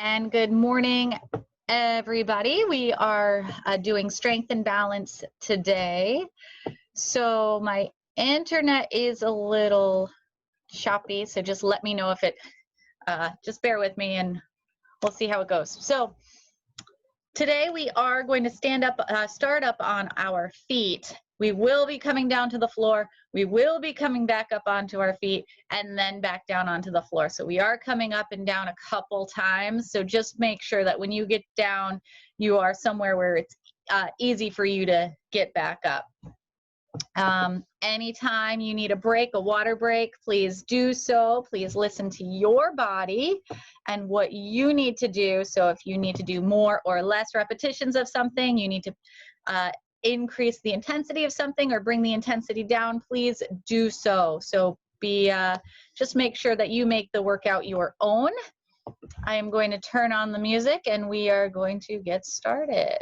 And good morning, everybody. We are doing strength and balance today. So my internet is a little choppy, so just let me know if it, just bear with me and we'll see how it goes. So today we are going to start up on our feet. We will be coming down to the floor. We will be coming back up onto our feet and then back down onto the floor. So we are coming up and down a couple times. So just make sure that when you get down, you are somewhere where it's easy for you to get back up. Anytime you need a break, a water break, please do so. Please listen to your body and what you need to do. So if you need to do more or less repetitions of something, you need to increase the intensity of something or bring the intensity down, please do so. So just make sure that you make the workout your own. I am going to turn on the music and we are going to get started.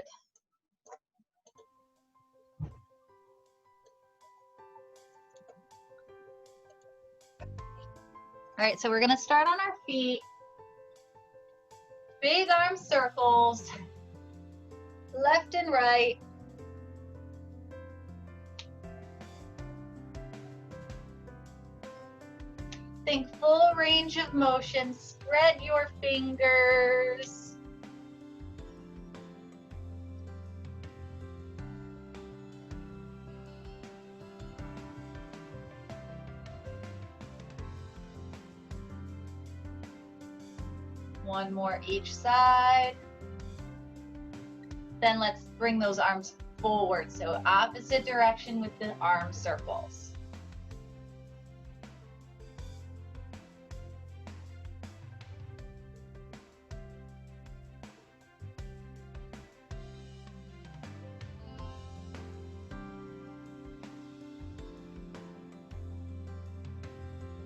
All right, so we're gonna start on our feet. Big arm circles, left and right. Think full range of motion, spread your fingers. One more each side. Then let's bring those arms forward. So opposite direction with the arm circles.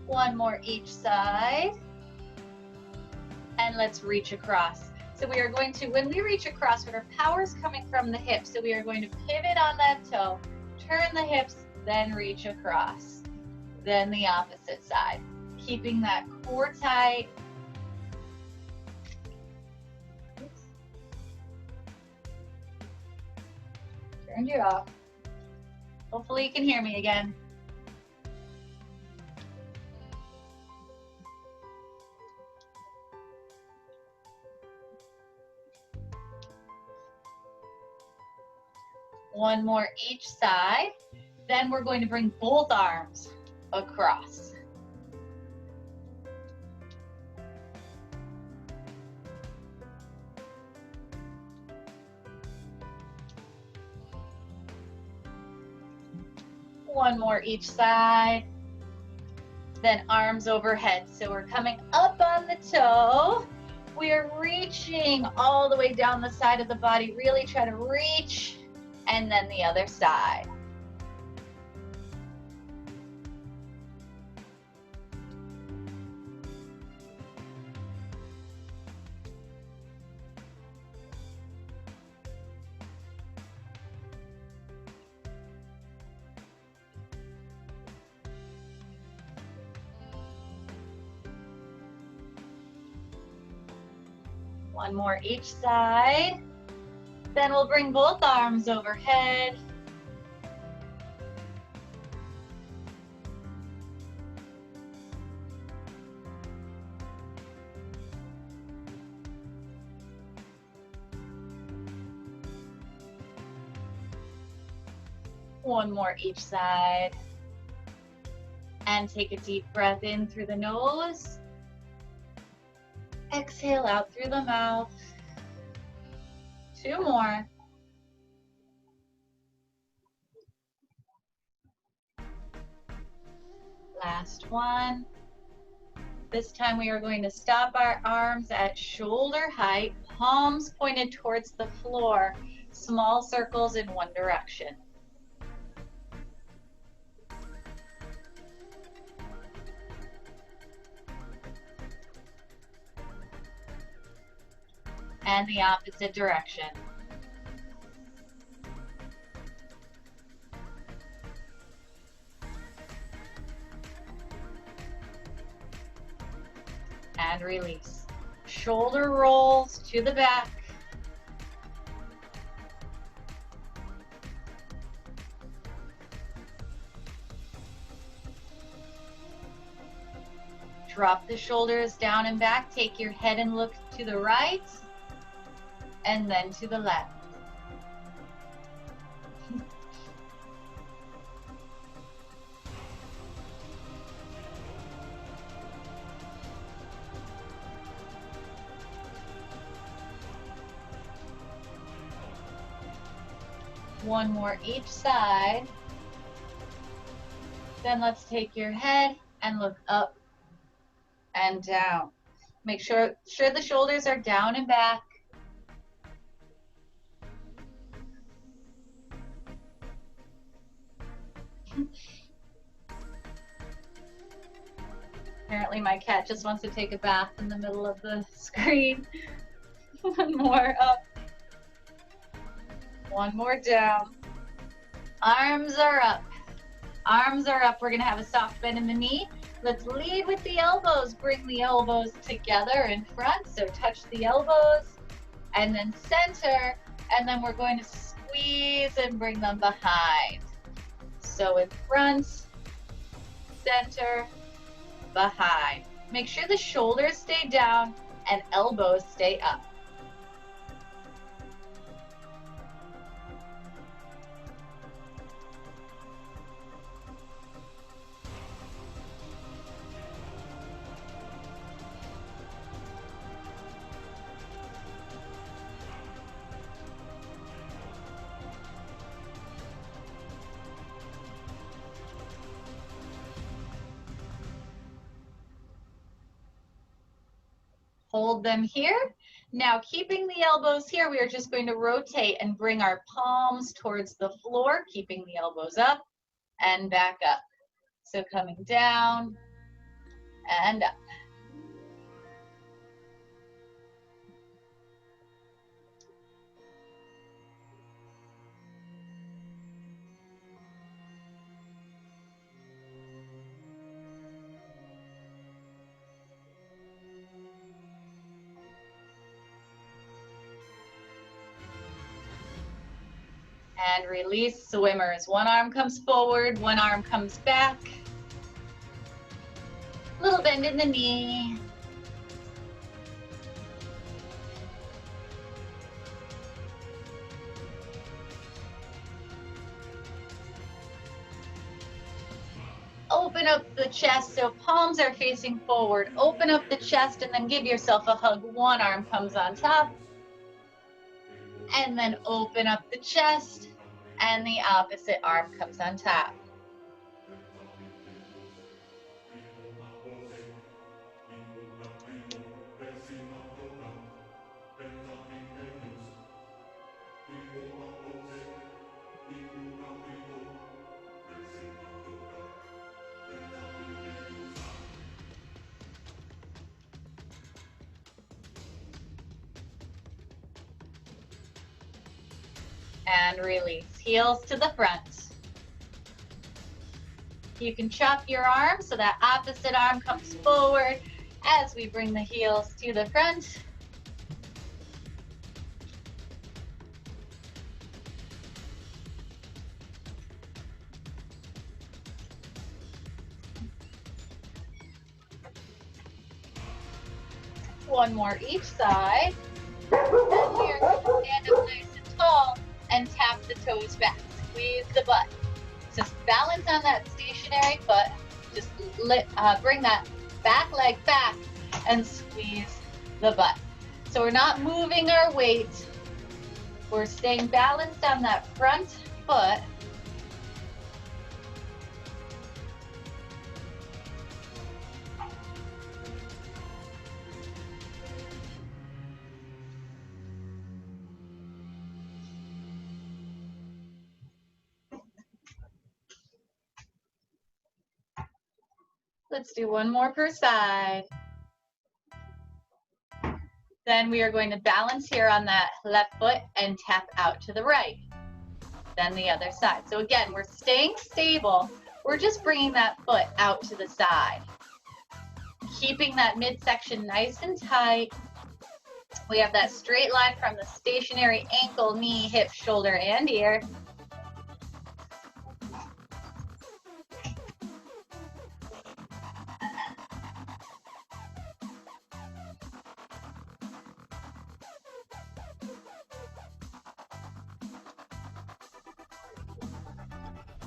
One more each side. And let's reach across. So we are going to, when we reach across, our power is coming from the hips. So we are going to pivot on that toe, turn the hips, then reach across. Then the opposite side. Keeping that core tight. Oops. Turned you off. Hopefully you can hear me again. One more each side. Then we're going to bring both arms across. One more each side. Then arms overhead. So we're coming up on the toe. We are reaching all the way down the side of the body. Really try to reach. And then the other side. One more each side. Then we'll bring both arms overhead. One more each side. And take a deep breath in through the nose. Exhale out through the mouth. Two more. Last one. This time we are going to stop our arms at shoulder height, palms pointed towards the floor, small circles in one direction. And the opposite direction. and release. Shoulder rolls to the back. Drop the shoulders down and back. Take your head and look to the right and then to the left. One more each side. Then let's take your head and look up and down. Make sure the shoulders are down and back. Apparently my cat just wants to take a bath in the middle of the screen. One more up. One more down. Arms are up. Arms are up. We're going to have a soft bend in the knee. Let's lead with the elbows. Bring the elbows together in front. So touch the elbows and then center. And then we're going to squeeze and bring them behind. So in front, center, behind. Make sure the shoulders stay down and elbows stay up. Hold them here. Now, keeping the elbows here, we are just going to rotate and bring our palms towards the floor, keeping the elbows up and back up. So coming down and up. And release, swimmers. One arm comes forward, one arm comes back. Little bend in the knee. Open up the chest, so palms are facing forward. Open up the chest and then give yourself a hug. One arm comes on top. And then open up the chest and the opposite arm comes on top. And release, heels to the front. You can chop your arm so that opposite arm comes forward as we bring the heels to the front. One more each side. And we are going to stand up nice and tall and tap the toes back. Squeeze the butt. Just balance on that stationary foot. Just bring that back leg back and squeeze the butt. So we're not moving our weight. We're staying balanced on that front foot. Let's do one more per side. Then we are going to balance here on that left foot and tap out to the right. Then the other side. So again, we're staying stable. We're just bringing that foot out to the side. Keeping that midsection nice and tight. We have that straight line from the stationary ankle, knee, hip, shoulder, and ear.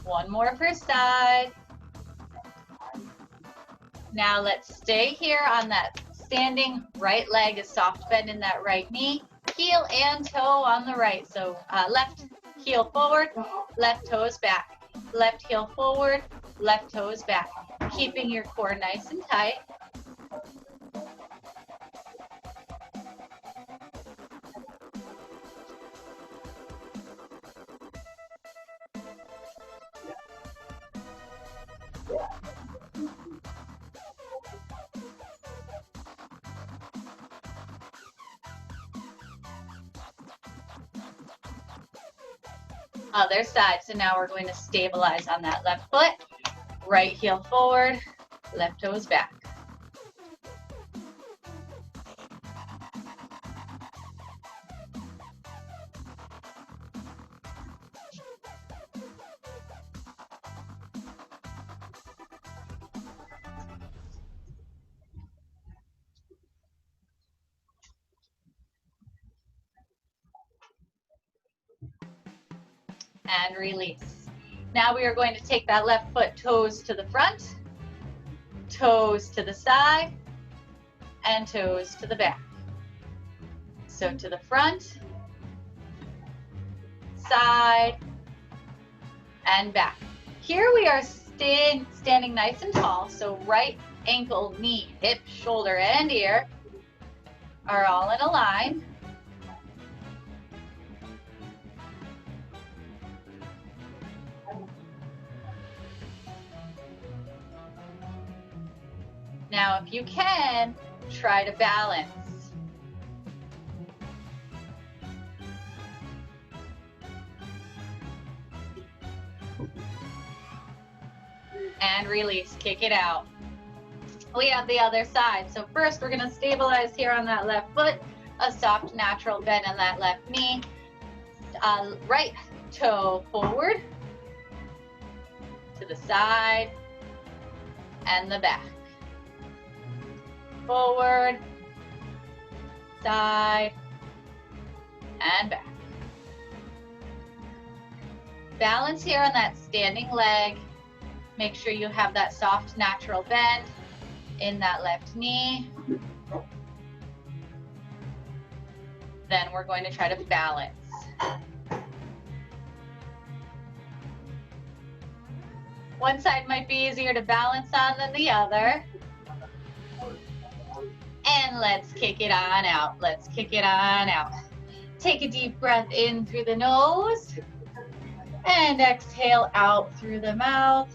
One more per side. Now let's stay here on that standing right leg, a soft bend in that right knee, heel and toe on the right. So left heel forward, left toes back, left heel forward, left toes back, keeping your core nice and tight. Other side. So now we're going to stabilize on that left foot. Right heel forward, left toes back. And release. Now we are going to take that left foot, toes to the front, toes to the side, and toes to the back. So to the front, side, and back. Here we are standing nice and tall, so right ankle, knee, hip, shoulder, and ear are all in a line. Now, if you can, try to balance. And release, kick it out. We have the other side. So first, we're gonna stabilize here on that left foot, a soft natural bend in that left knee. Right toe forward, to the side, and the back. Forward, side, and back. Balance here on that standing leg. Make sure you have that soft natural bend in that left knee. Then we're going to try to balance. One side might be easier to balance on than the other. And let's kick it on out. Let's kick it on out. Take a deep breath in through the nose and exhale out through the mouth.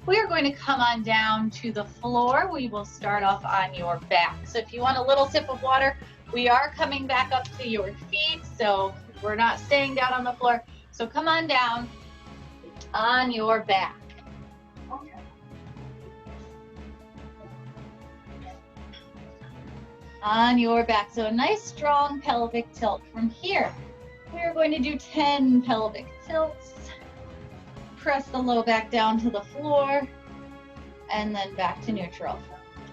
We are going to come on down to the floor. We will start off on your back. So if you want a little sip of water, we are coming back up to your feet. So we're not staying down on the floor. So come on down on your back. On your back. So a nice strong pelvic tilt. From here, we are going to do 10 pelvic tilts. Press the low back down to the floor and then back to neutral.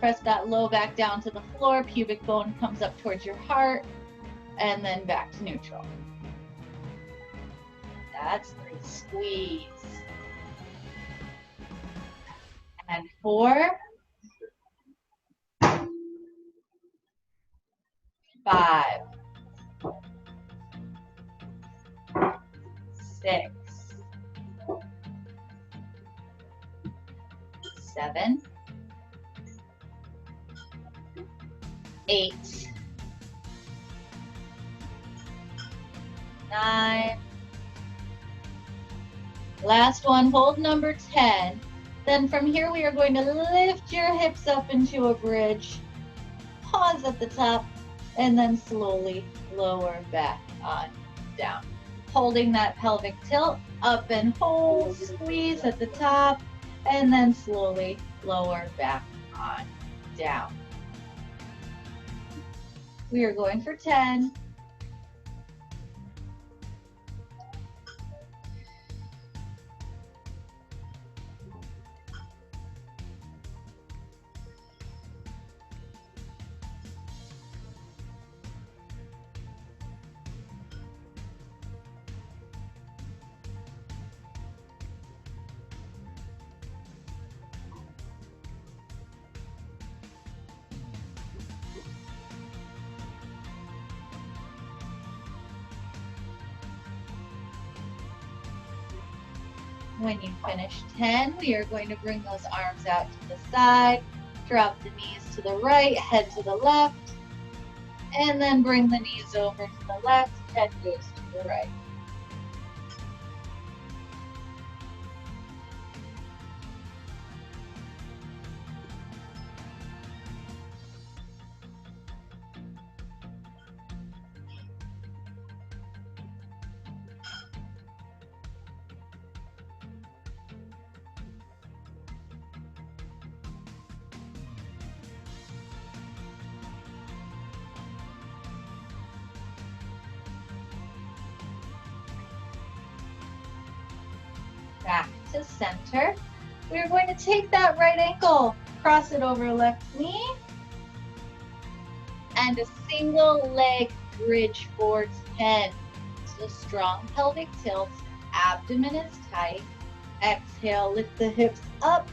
Press that low back down to the floor, pubic bone comes up towards your heart, and then back to neutral. That's 3. Squeeze. And 4, 5, 6, 7, 8, 9. Last one, hold number 10. Then from here we are going to lift your hips up into a bridge, pause at the top, and then slowly lower back on down. Holding that pelvic tilt, up and hold, squeeze at the top, and then slowly, lower back on, down. We are going for 10. When you finish 10, we are going to bring those arms out to the side, drop the knees to the right, head to the left, and then bring the knees over to the left, head goes to the right. Back to center. We're going to take that right ankle, cross it over left knee, and a single leg bridge for 10. So strong pelvic tilt, abdomen is tight. Exhale, lift the hips up,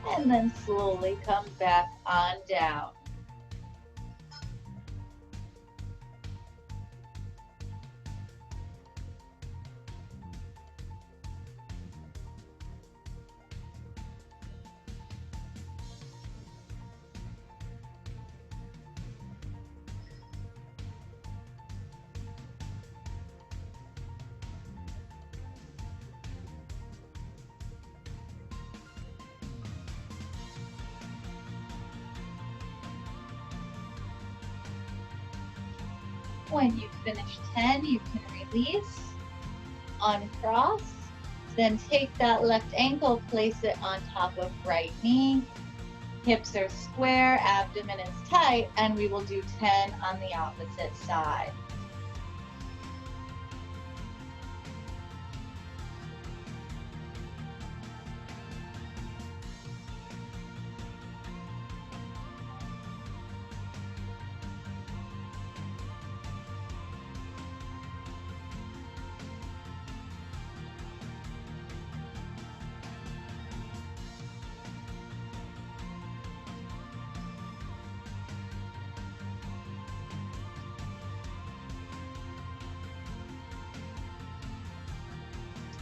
and then slowly come back on down. When you finish 10, you can release, uncross, then take that left ankle, place it on top of right knee. Hips are square, abdomen is tight, and we will do 10 on the opposite side.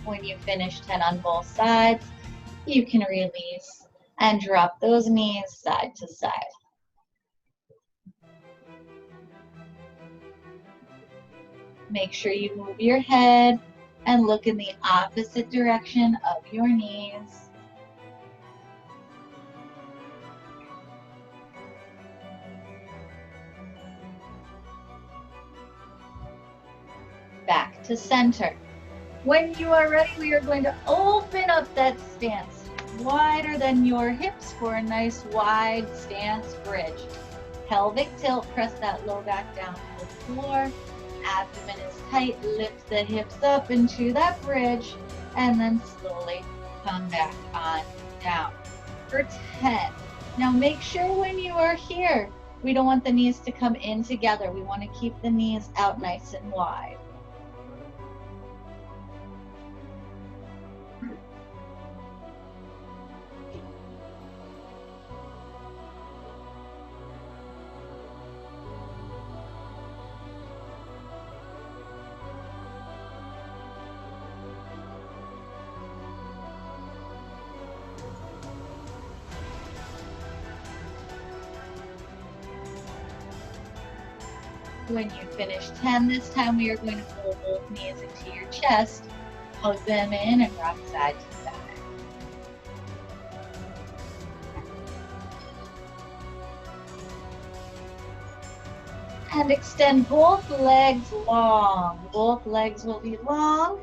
When you finish 10 on both sides, you can release and drop those knees side to side. Make sure you move your head and look in the opposite direction of your knees. Back to center. When you are ready, we are going to open up that stance wider than your hips for a nice wide stance bridge. Pelvic tilt, press that low back down to the floor. Abdomen is tight, lift the hips up into that bridge, and then slowly come back on down for 10. Now make sure when you are here, we don't want the knees to come in together. We want to keep the knees out nice and wide. When you finish 10, this time we are going to pull both knees into your chest, hug them in, and rock side to side. And extend both legs long. Both legs will be long.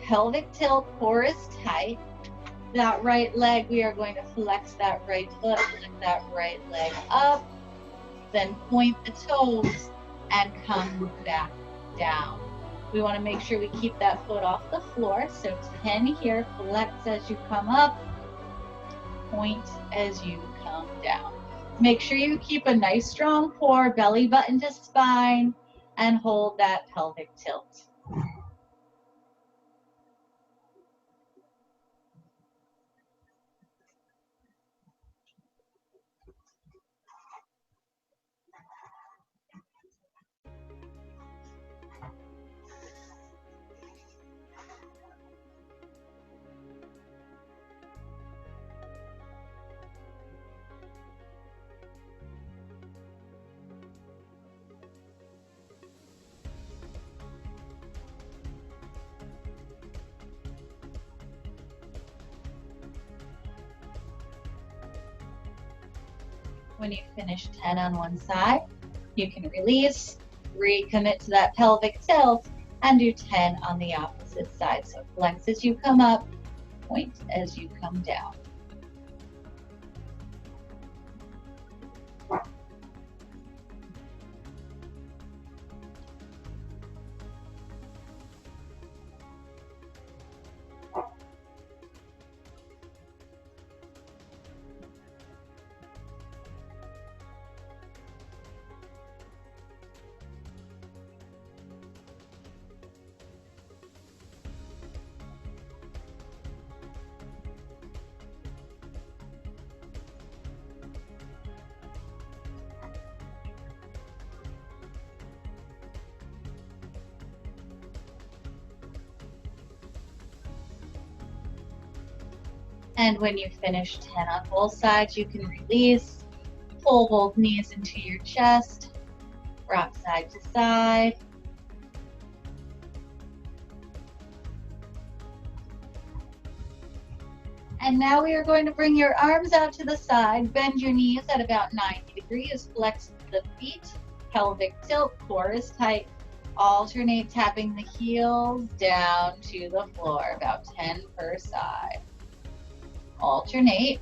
Pelvic tilt, core is tight. That right leg, we are going to flex that right foot, lift that right leg up. then point the toes and come back down. We want to make sure we keep that foot off the floor. So 10 here, flex as you come up, point as you come down. Make sure you keep a nice strong core, belly button to spine, and hold that pelvic tilt. When you finish 10 on one side, you can release, recommit to that pelvic tilt, and do 10 on the opposite side. So flex as you come up, point as you come down. And when you finish 10 on both sides, you can release, pull both knees into your chest, rock side to side. And now we are going to bring your arms out to the side, bend your knees at about 90 degrees, flex the feet, pelvic tilt, core is tight. Alternate tapping the heels down to the floor, about 10 per side. Alternate.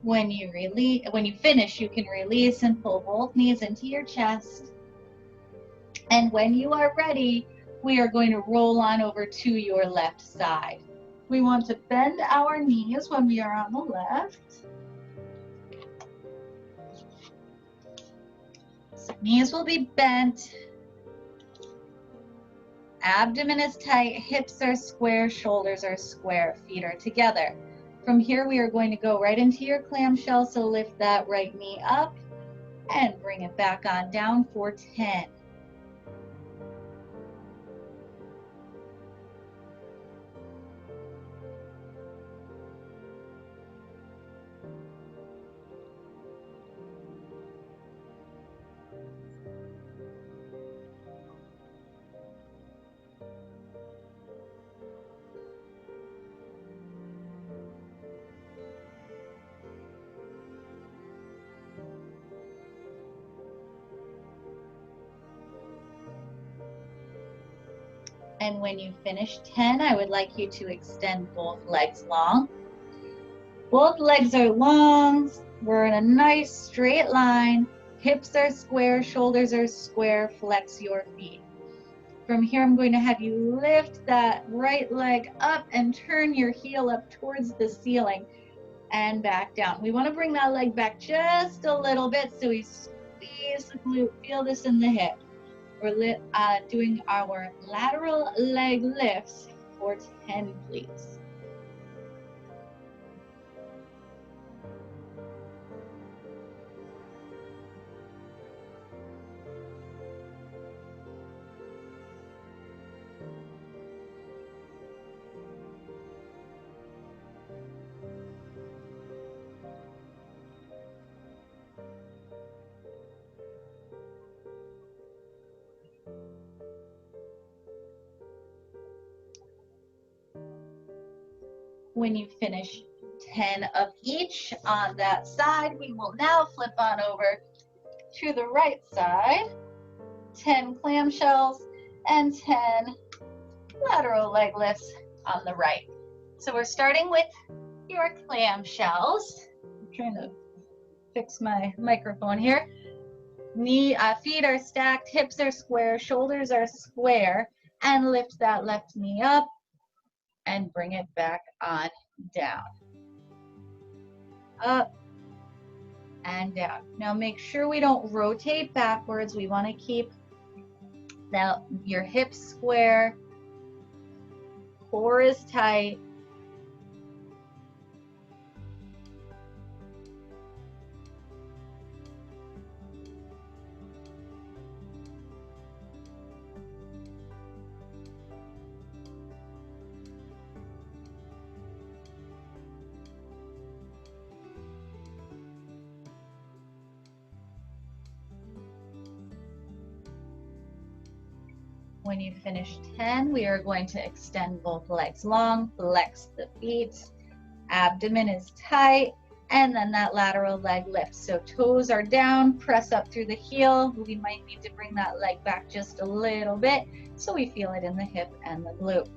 When you finish, you can release and pull both knees into your chest. And when you are ready, we are going to roll on over to your left side. We want to bend our knees when we are on the left. So knees will be bent. Abdomen is tight, hips are square, shoulders are square, feet are together. From here, we are going to go right into your clamshell, so lift that right knee up and bring it back on down for 10. And when you finish 10, I would like you to extend both legs long. Both legs are long. We're in a nice straight line. Hips are square, shoulders are square. Flex your feet. From here, I'm going to have you lift that right leg up and turn your heel up towards the ceiling and back down. We want to bring that leg back just a little bit so we squeeze the glute. Feel this in the hip. We're doing our lateral leg lifts for 10, please. When you finish 10 of each on that side, we will now flip on over to the right side. 10 clamshells and 10 lateral leg lifts on the right. So we're starting with your clamshells. I'm trying to fix my microphone here. Feet are stacked, hips are square, shoulders are square, and lift that left knee up and bring it back on down. Up and down. Now make sure we don't rotate backwards. We want to keep your hips square, core is tight. When you finish 10, we are going to extend both legs long, flex the feet, abdomen is tight, and then that lateral leg lifts. So toes are down, press up through the heel. We might need to bring that leg back just a little bit so we feel it in the hip and the glute.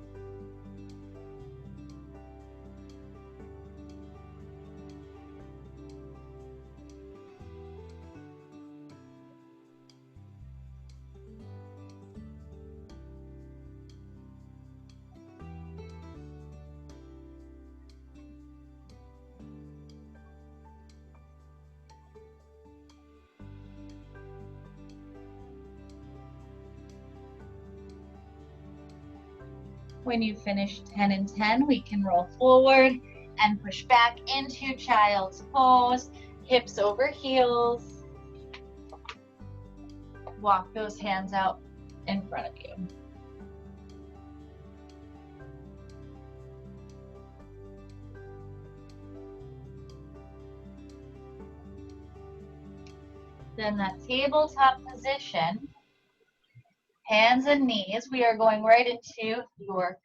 When you finish 10 and 10, we can roll forward and push back into child's pose, hips over heels. Walk those hands out in front of you. Then that tabletop position, hands and knees, we are going right into your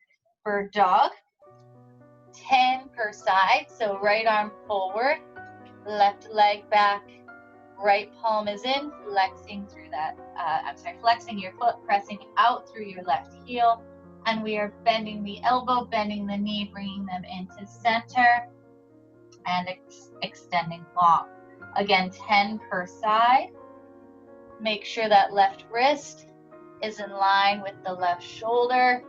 bird dog. 10 per side, so right arm forward, left leg back, right palm is in, flexing through that, flexing your foot, pressing out through your left heel, and we are bending the elbow, bending the knee, bringing them into center, and extending long. Again, 10 per side. Make sure that left wrist is in line with the left shoulder.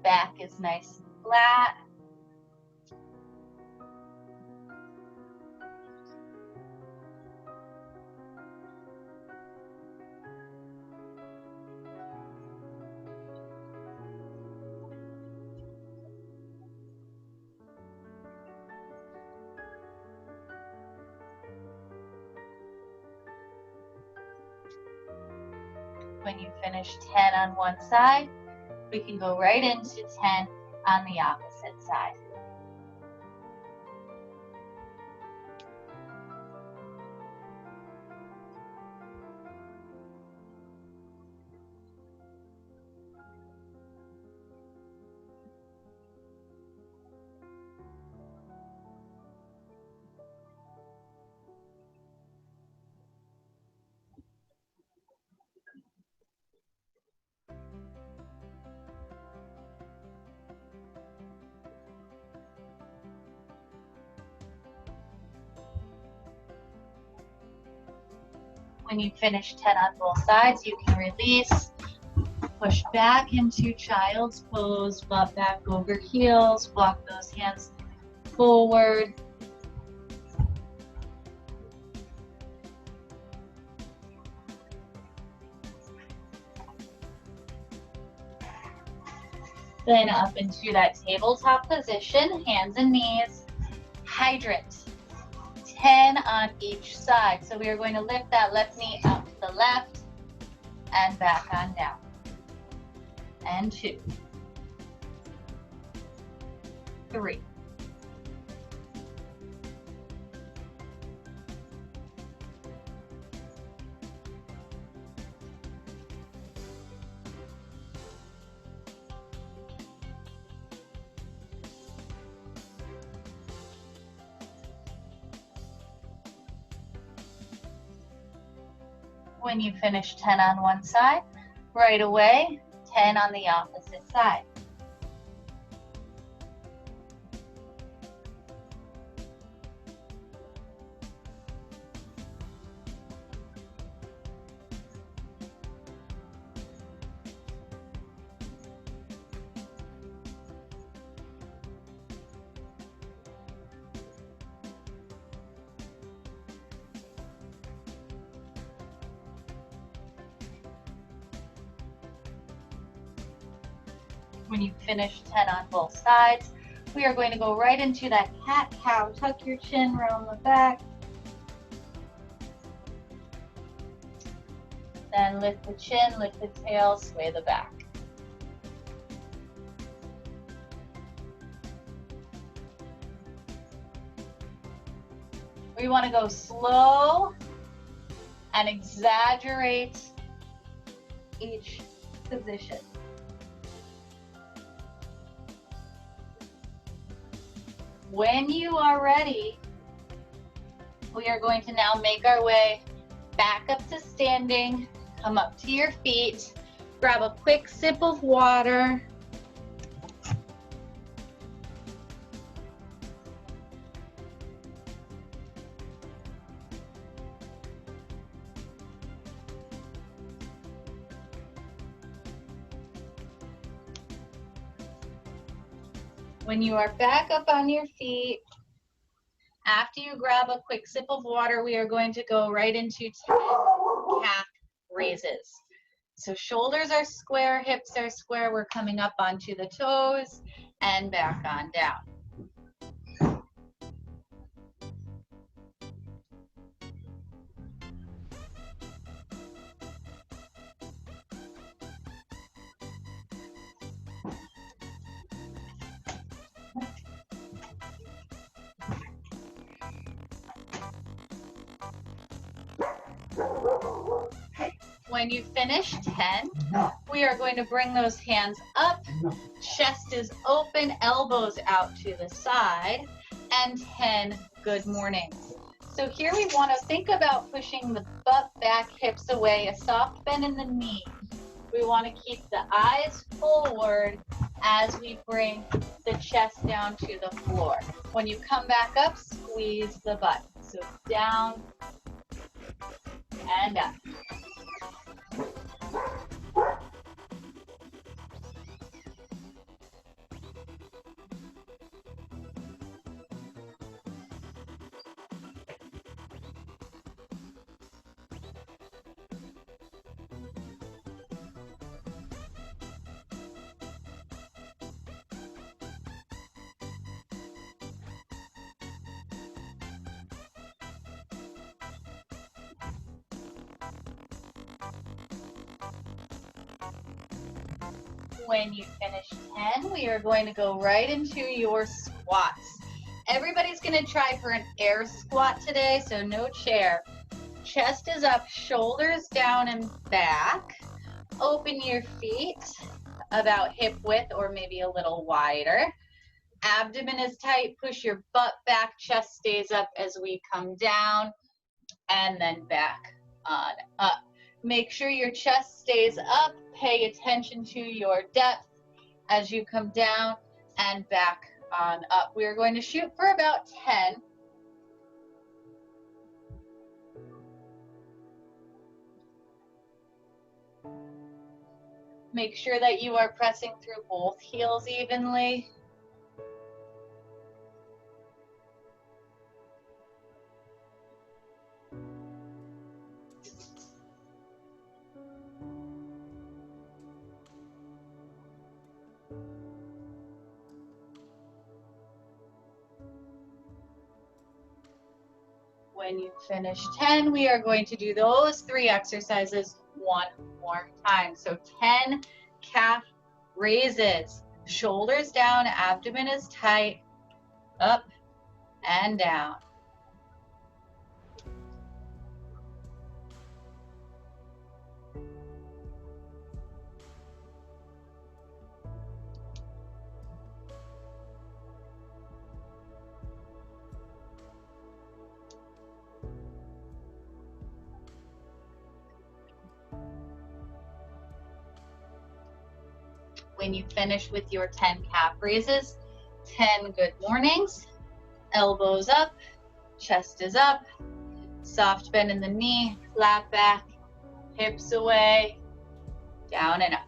Back is nice and flat. When you finish 10 on one side, we can go right into 10 on the opposite side. When you finish 10 on both sides, you can release, push back into child's pose, butt back over heels, walk those hands forward. Then up into that tabletop position, hands and knees, hydrant. 10 on each side. So we are going to lift that left knee up to the left and back on down. And 2, 3, 4, When you finish 10 on one side, right away, 10 on the opposite side. When you finish 10 on both sides, we are going to go right into that cat-cow. Tuck your chin, round the back. Then lift the chin, lift the tail, sway the back. We want to go slow and exaggerate each position. When you are ready, we are going to now make our way back up to standing, come up to your feet, grab a quick sip of water. When you are back up on your feet, after you grab a quick sip of water, we are going to go right into 10 calf raises. So shoulders are square, hips are square. We're coming up onto the toes and back on down. When you finish 10, we are going to bring those hands up, chest is open, elbows out to the side, and 10 good mornings. So here we want to think about pushing the butt back, hips away, a soft bend in the knee. We want to keep the eyes forward as we bring the chest down to the floor. When you come back up, squeeze the butt. So down and up. When you finish 10, we are going to go right into your squats. Everybody's going to try for an air squat today, so no chair. Chest is up, shoulders down and back. Open your feet about hip width or maybe a little wider. Abdomen is tight, push your butt back, chest stays up as we come down and then back on up. Make sure your chest stays up. Pay attention to your depth as you come down and back on up. We are going to shoot for about 10. Make sure that you are pressing through both heels evenly. When you finish 10, we are going to do those 3 exercises one more time. So 10 calf raises, shoulders down, abdomen is tight, up and down. when you finish with your 10 calf raises. 10 good mornings. Elbows up, chest is up, soft bend in the knee, flat back, hips away, down and up.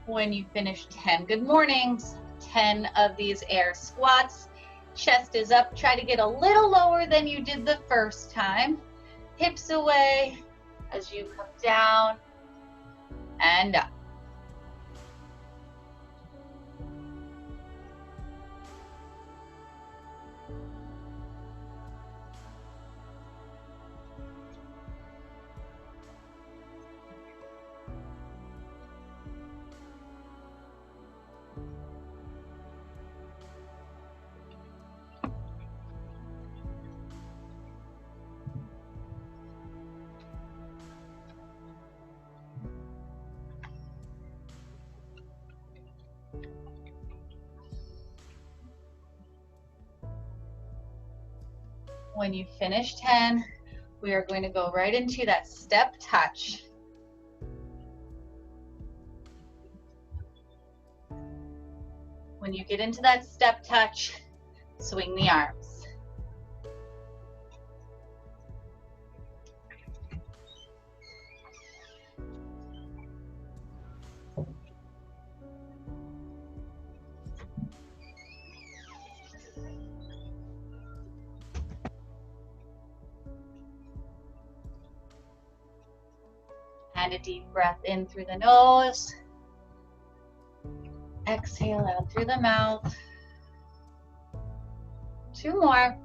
When you finish 10 good mornings, 10 of these air squats, chest is up, try to get a little lower than you did the first time, hips away as you come down and up. When you finish 10, we are going to go right into that step touch. When you get into that step touch, swing the arms. And a deep breath in through the nose. Exhale out through the mouth. 2 more.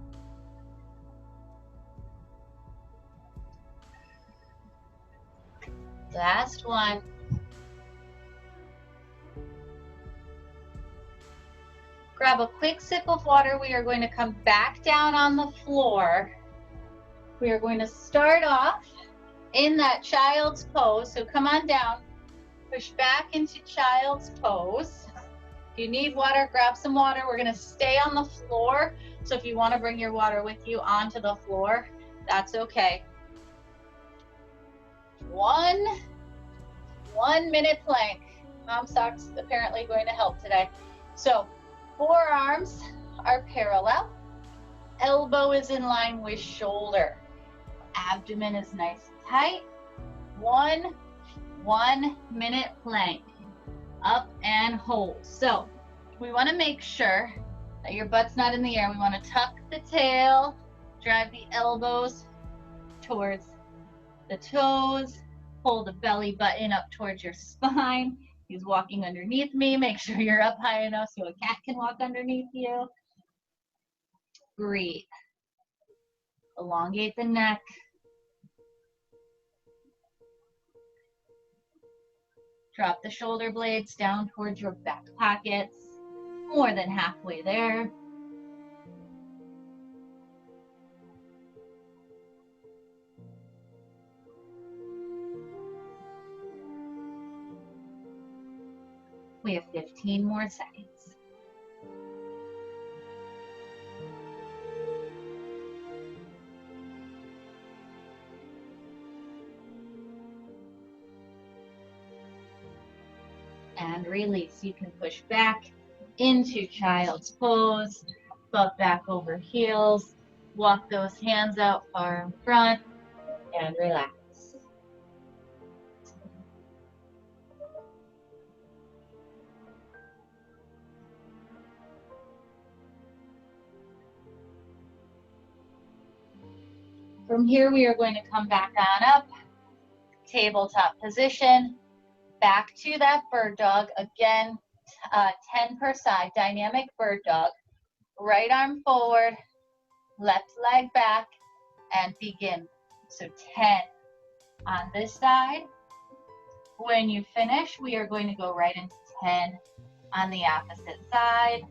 Last one. Grab a quick sip of water. We are going to come back down on the floor. We are going to start off in that child's pose. So come on down, push back into child's pose. If you need water, grab some water. We're going to stay on the floor. So if you want to bring your water with you onto the floor, that's okay. 1 minute plank. Mom Sock's apparently going to help today. So forearms are parallel. Elbow is in line with shoulder. Abdomen is nice and tight. 1 minute plank. Up and hold. So we want to make sure that your butt's not in the air. We want to tuck the tail, drive the elbows towards the toes, pull the belly button up towards your spine. He's walking underneath me. Make sure you're up high enough so a cat can walk underneath you. Breathe. Elongate the neck. Drop the shoulder blades down towards your back pockets. More than halfway there. We have 15 more seconds. And release. You can push back into child's pose, butt back over heels, walk those hands out far in front, and relax. From here, we are going to come back on up, tabletop position, back to that bird dog. Again, 10 per side, dynamic bird dog. Right arm forward, left leg back, and begin. So 10 on this side. When you finish, we are going to go right into 10 on the opposite side.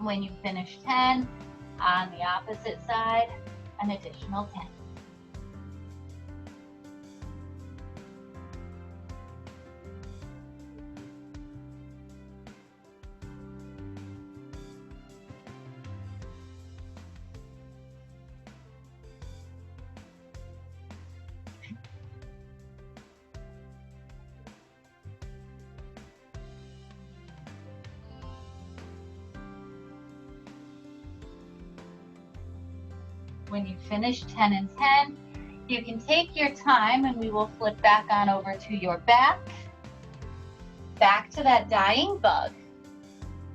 When you finish 10 on the opposite side, an additional 10. When you finish 10 and 10, you can take your time and we will flip back on over to your back to that dying bug.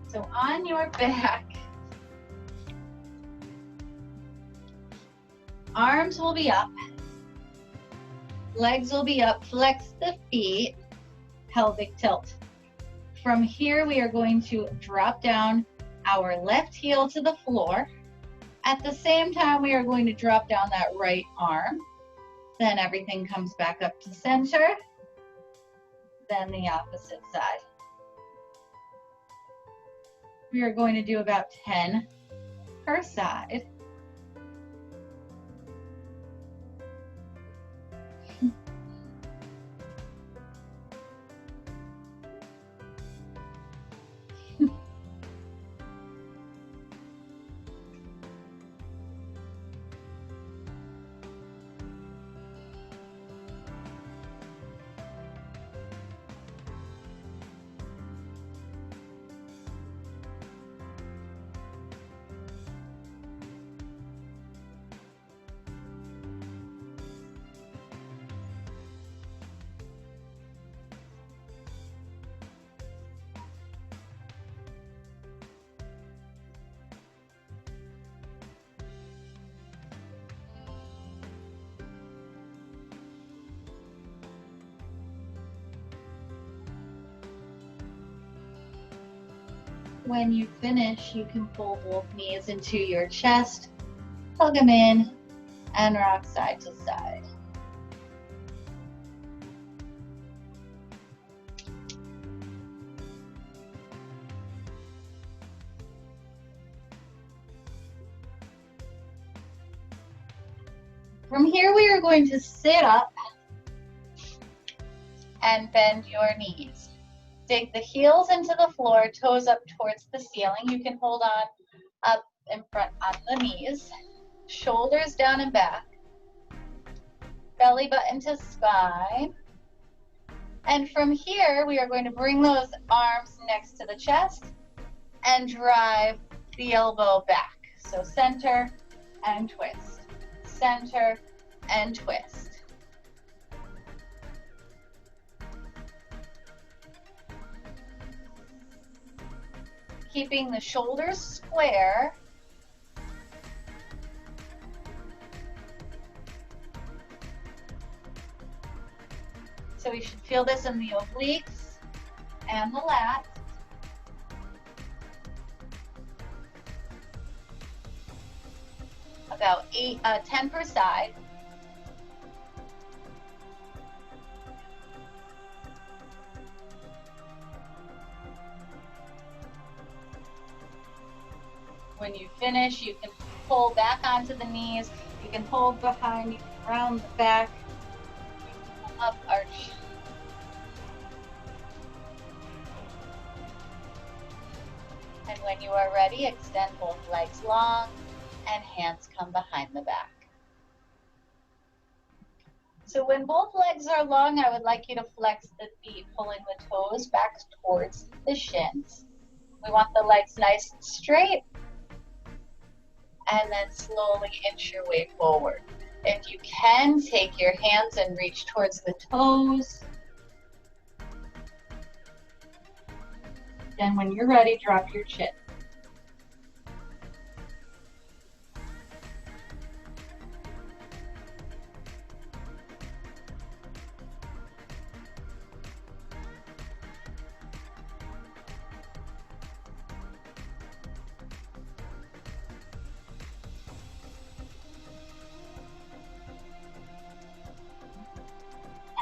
So on your back, arms will be up, legs will be up, flex the feet, pelvic tilt. From here, we are going to drop down our left heel to the floor. At the same time, we are going to drop down that right arm. Then everything comes back up to center. Then the opposite side. We are going to do about 10 per side. When you finish, you can pull both knees into your chest, plug them in, and rock side to side. From here, we are going to sit up and bend your knees. Dig the heels into the floor, toes up towards the ceiling. You can hold on up in front on the knees. Shoulders down and back. Belly button to spine. And from here, we are going to bring those arms next to the chest and drive the elbow back. So center and twist. Center and twist. Keeping the shoulders square. So we should feel this in the obliques and the lats. About 10 per side. When you finish, you can pull back onto the knees. You can hold behind, you can round the back, you can up arch. And when you are ready, extend both legs long and hands come behind the back. So when both legs are long, I would like you to flex the feet, pulling the toes back towards the shins. We want the legs nice and straight. And then slowly inch your way forward. If you can, take your hands and reach towards the toes. Then when you're ready, drop your chin.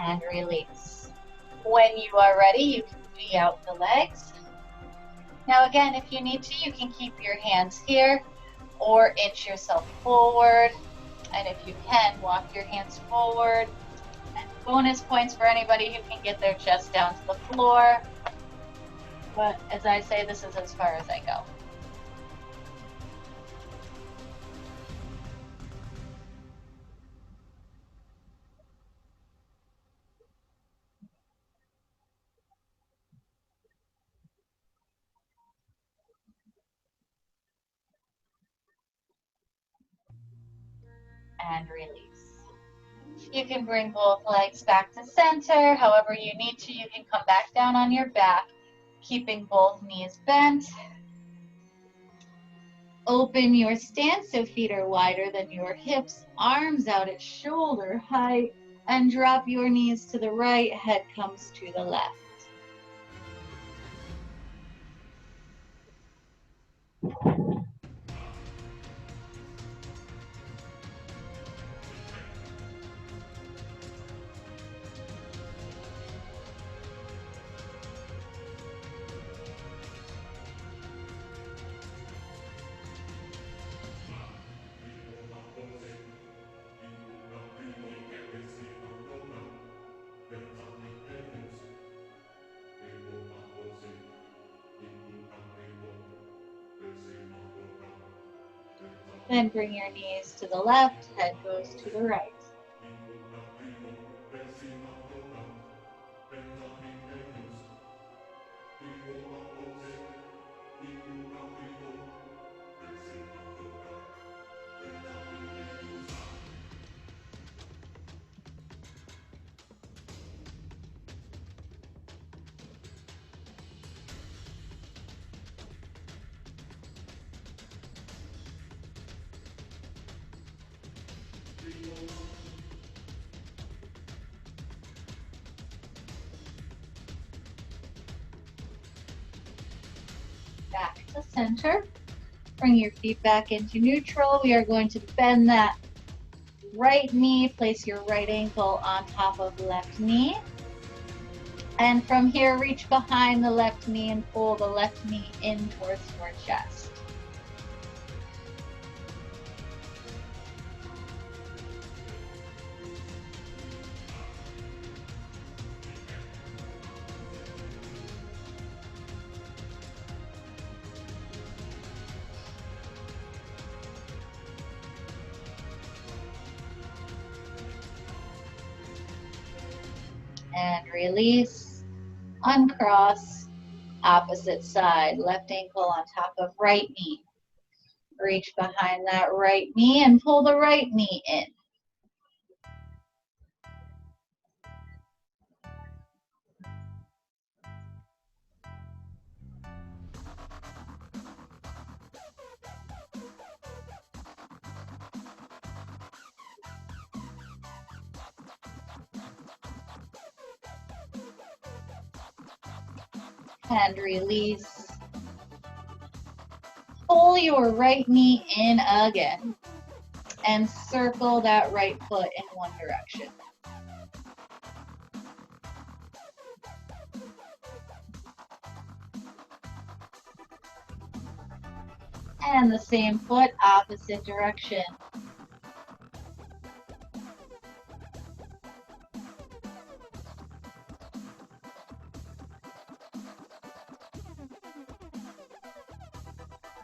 And release. When you are ready, you can free out the legs. Now again, if you need to, you can keep your hands here or inch yourself forward. And if you can, walk your hands forward. And bonus points for anybody who can get their chest down to the floor. But as I say, this is as far as I go. And release. You can bring both legs back to center. However you need to, you can come back down on your back, keeping both knees bent. Open your stance so feet are wider than your hips, arms out at shoulder height, and drop your knees to the right, head comes to the left. Then bring your knees to the left, head goes to the right. Back to center. Bring your feet back into neutral. We are going to bend that right knee. Place your right ankle on top of left knee. And from here, reach behind the left knee and pull the left knee in towards your chest. And release, uncross, opposite side, left ankle on top of right knee. Reach behind that right knee and pull the right knee in. And release. Pull your right knee in again and circle that right foot in one direction. And the same foot, opposite direction.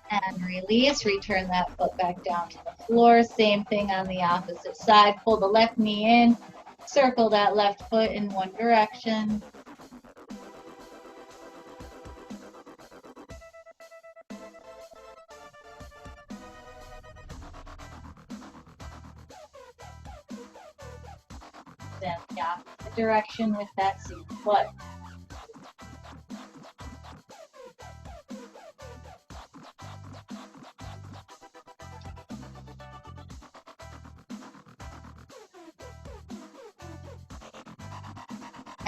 And release, return that foot back down to the floor. Same thing on the opposite side. Pull the left knee in, circle that left foot in one direction. Then the opposite direction with that same foot.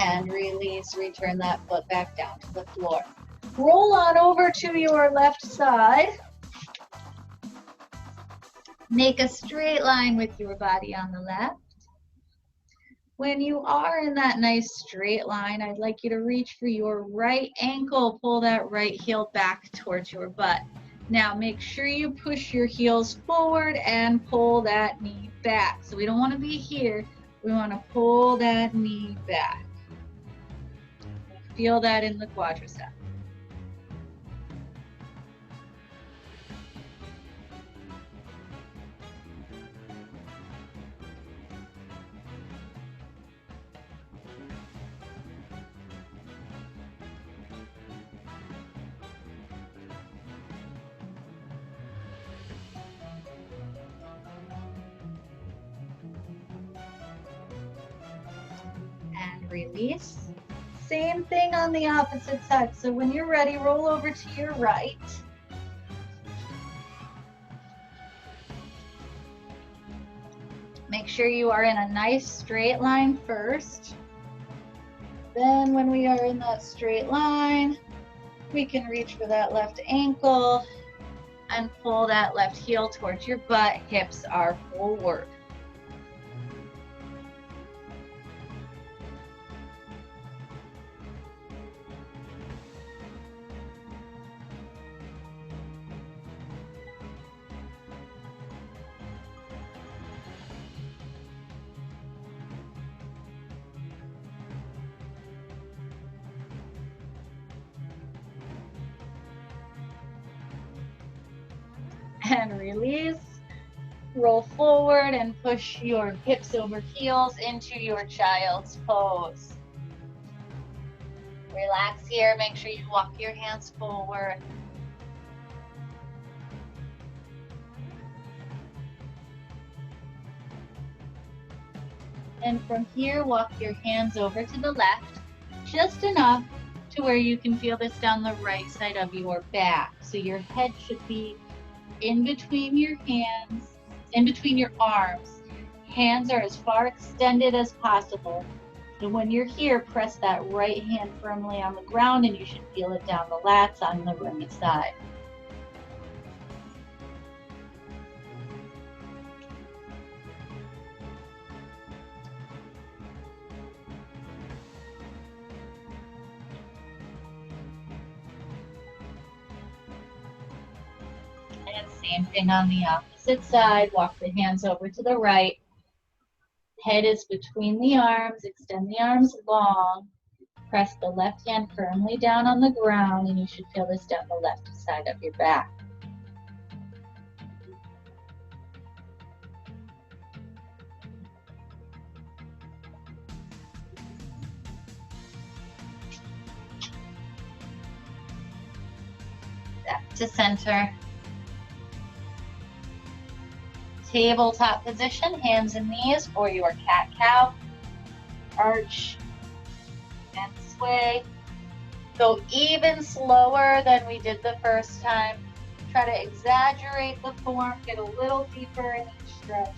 And release, return that foot back down to the floor. Roll on over to your left side. Make a straight line with your body on the left. When you are in that nice straight line, I'd like you to reach for your right ankle, pull that right heel back towards your butt. Now make sure you push your heels forward and pull that knee back. So we don't want to be here, we want to pull that knee back. Feel that in the quadricep. And release. Same thing on the opposite side. So when you're ready, roll over to your right. Make sure you are in a nice straight line first. Then when we are in that straight line, we can reach for that left ankle and pull that left heel towards your butt. Hips are forward. And release. Roll forward and push your hips over heels into your child's pose. Relax here, make sure you walk your hands forward. And from here, walk your hands over to the left, just enough to where you can feel this down the right side of your back. So your head should be in between your hands, in between your arms. Hands are as far extended as possible. And when you're here, press that right hand firmly on the ground and you should feel it down the lats on the right side. And same thing on the opposite side. Walk the hands over to the right. Head is between the arms. Extend the arms long. Press the left hand firmly down on the ground and you should feel this down the left side of your back. Back to center. Tabletop position, hands and knees, or your cat-cow. Arch and sway. Go even slower than we did the first time. Try to exaggerate the form, get a little deeper in each stretch.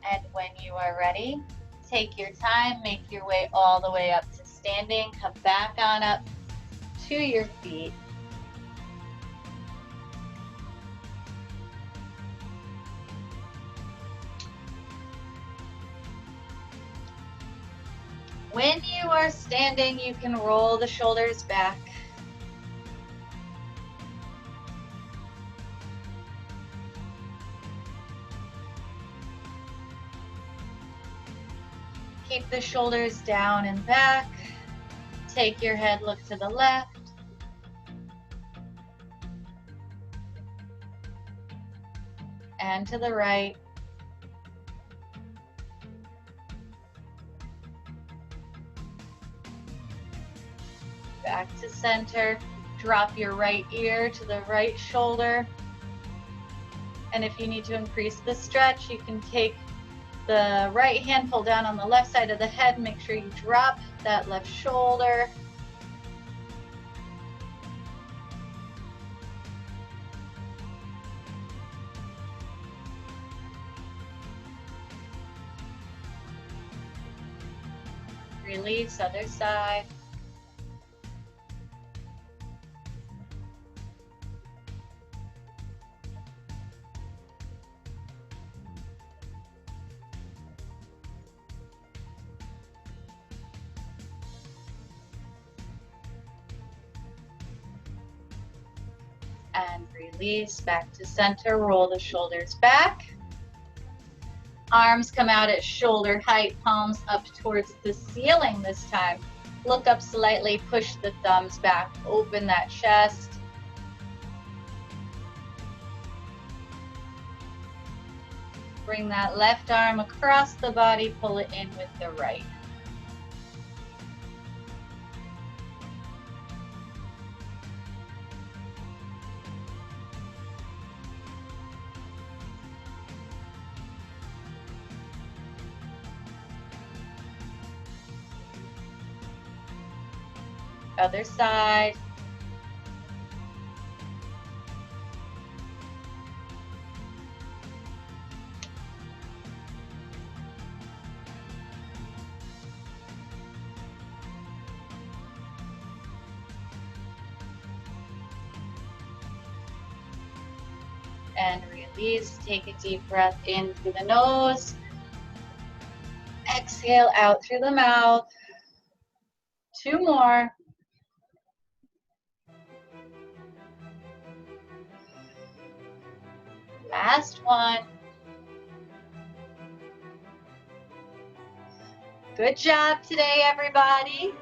And when you are ready, take your time, make your way all the way up to standing, come back on up to your feet. When you are standing, you can roll the shoulders back. Keep the shoulders down and back. Take your head, look to the left. And to the right. Back to center. Drop your right ear to the right shoulder. And if you need to increase the stretch, you can take the right hand, pull down on the left side of the head, make sure you drop that left shoulder. release, other side. And release, back to center, roll the shoulders back. Arms come out at shoulder height, palms up towards the ceiling this time. Look up slightly, push the thumbs back, open that chest. Bring that left arm across the body, pull it in with the right. Other side. And release, take a deep breath in through the nose. Exhale out through the mouth. 2 more. Last one. Good job today, everybody.